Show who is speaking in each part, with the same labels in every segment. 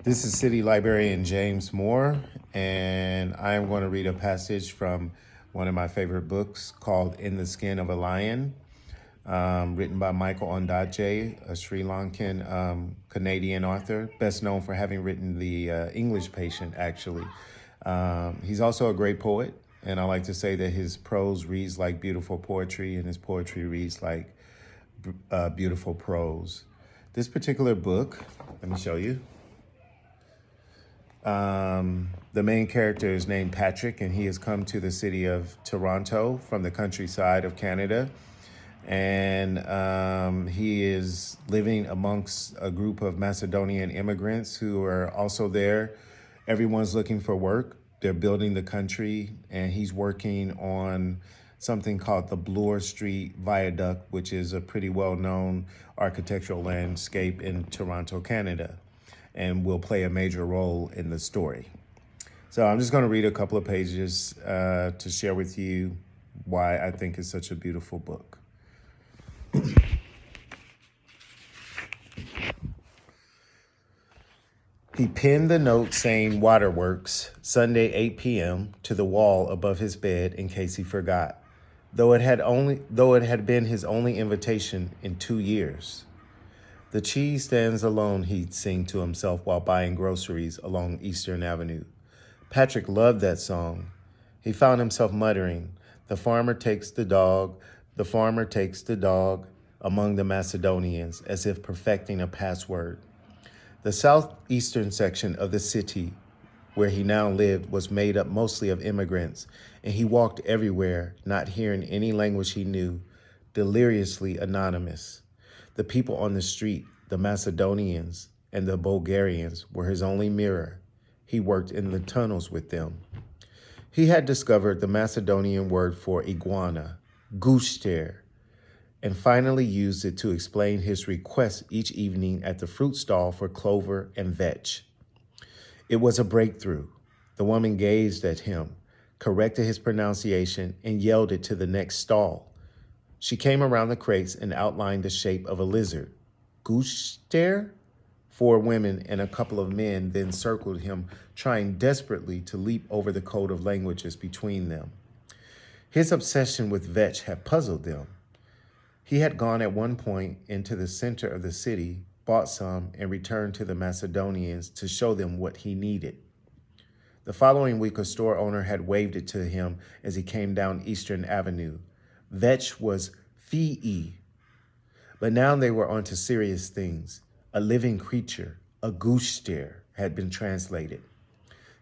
Speaker 1: This is City Librarian James Moore, and I am going to read a passage from one of my favorite books called In the Skin of a Lion, written by Michael Ondaatje, a Sri Lankan Canadian author, best known for having written The English Patient, actually. He's also a great poet, and I like to say that his prose reads like beautiful poetry, and his poetry reads like beautiful prose. This particular book, let me show you. The main character is named Patrick, and he has come to the city of Toronto from the countryside of Canada. And he is living amongst a group of Macedonian immigrants who are also there. Everyone's looking for work. They're building the country, and he's working on something called the Bloor Street Viaduct, which is a pretty well-known architectural landscape in Toronto, Canada, and will play a major role in the story. So I'm just going to read a couple of pages to share with you why I think it's such a beautiful book. He pinned the note saying Waterworks, Sunday 8 p.m. to the wall above his bed in case he forgot, though it had been his only invitation in 2 years. The cheese stands alone, he'd sing to himself while buying groceries along Eastern Avenue. Patrick loved that song. He found himself muttering, "The farmer takes the dog, the farmer takes the dog," among the Macedonians, as if perfecting a password. The southeastern section of the city where he now lived was made up mostly of immigrants, and he walked everywhere, not hearing any language he knew, deliriously anonymous. The people on the street, the Macedonians and the Bulgarians, were his only mirror. He worked in the tunnels with them. He had discovered the Macedonian word for iguana, gushter, and finally used it to explain his request each evening at the fruit stall for clover and vetch. It was a breakthrough. The woman gazed at him, corrected his pronunciation, and yelled it to the next stall. She came around the crates and outlined the shape of a lizard. Gushter? 4 women and a couple of men then circled him, trying desperately to leap over the code of languages between them. His obsession with vetch had puzzled them. He had gone at one point into the center of the city, bought some, and returned to the Macedonians to show them what he needed. The following week, a store owner had waved it to him as he came down Eastern Avenue. Vetch was fee. But now they were on to serious things. A living creature, a gushter, had been translated.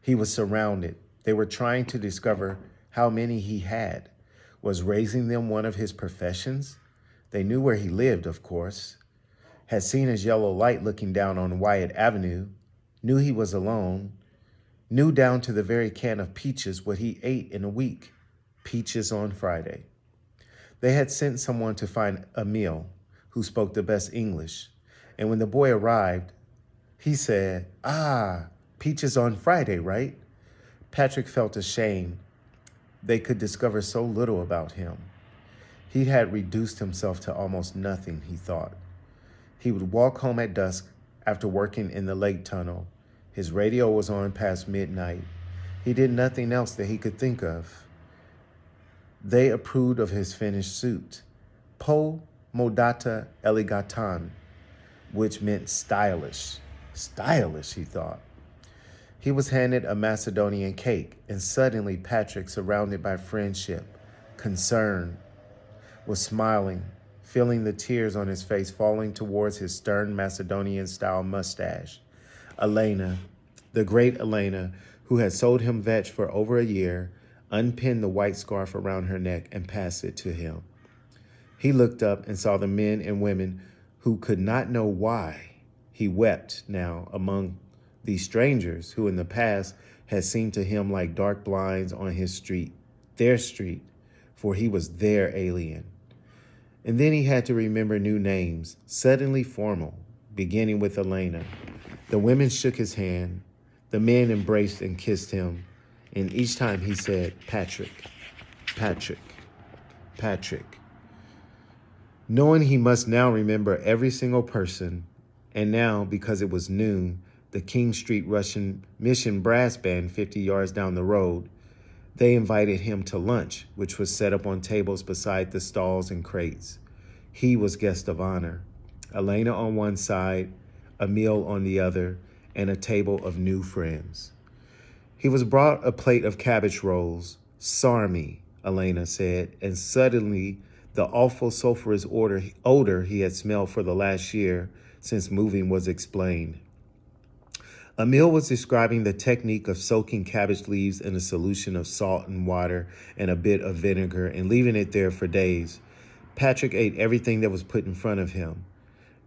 Speaker 1: He was surrounded. They were trying to discover how many he had. Was raising them one of his professions? They knew where he lived, of course. Had seen his yellow light looking down on Wyatt Avenue. Knew he was alone. Knew down to the very can of peaches what he ate in a week. Peaches on Friday. They had sent someone to find Emil, who spoke the best English. And when the boy arrived, he said, peaches on Friday, right? Patrick felt ashamed. They could discover so little about him. He had reduced himself to almost nothing, he thought. He would walk home at dusk after working in the lake tunnel. His radio was on past midnight. He did nothing else that he could think of. They approved of his finished suit, po modata elegatan, which meant stylish. Stylish, he thought. He was handed a Macedonian cake, and suddenly Patrick, surrounded by friendship, concern, was smiling, feeling the tears on his face falling towards his stern Macedonian-style mustache. Elena, the great Elena, who had sold him vetch for over a year, unpinned the white scarf around her neck and passed it to him. He looked up and saw the men and women who could not know why. He wept now among these strangers who in the past had seemed to him like dark blinds on his street, their street, for he was their alien. And then he had to remember new names, suddenly formal, beginning with Elena. The women shook his hand. The men embraced and kissed him. And each time he said, Patrick, Patrick, Patrick. Knowing he must now remember every single person, and now, because it was noon, the King Street Russian Mission Brass Band 50 yards down the road. They invited him to lunch, which was set up on tables beside the stalls and crates. He was guest of honor. Elena on one side, Emil on the other, and a table of new friends. He was brought a plate of cabbage rolls. Sarmy, Elena said, and suddenly the awful sulfurous odor he had smelled for the last year since moving was explained. Emil was describing the technique of soaking cabbage leaves in a solution of salt and water and a bit of vinegar and leaving it there for days. Patrick ate everything that was put in front of him.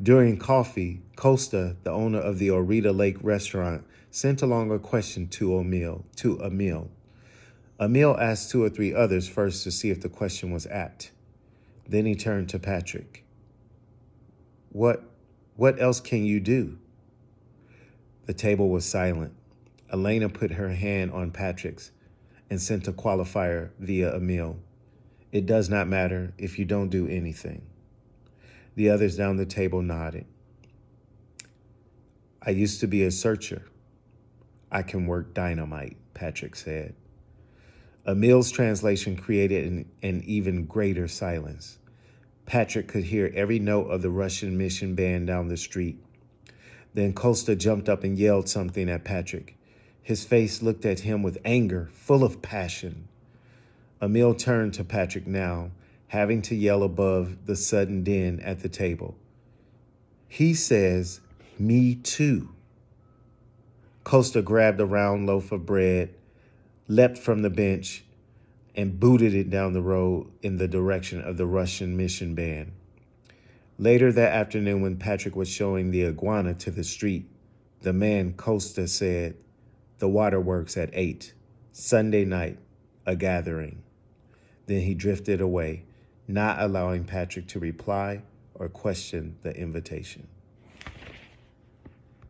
Speaker 1: During coffee, Costa, the owner of the Orita Lake restaurant, sent along a question to Emil. Emil asked 2 or 3 others first to see if the question was apt. Then he turned to Patrick. What else can you do? The table was silent. Elena put her hand on Patrick's and sent a qualifier via Emil. It does not matter if you don't do anything. The others down the table nodded. I used to be a searcher. I can work dynamite, Patrick said. Emil's translation created an even greater silence. Patrick could hear every note of the Russian mission band down the street. Then Costa jumped up and yelled something at Patrick. His face looked at him with anger, full of passion. Emil turned to Patrick now, having to yell above the sudden din at the table. He says, me too. Costa grabbed a round loaf of bread, leapt from the bench, and booted it down the road in the direction of the Russian mission band. Later that afternoon, when Patrick was showing the iguana to the street, the man Costa said, the waterworks at 8, Sunday night, a gathering. Then he drifted away, not allowing Patrick to reply or question the invitation.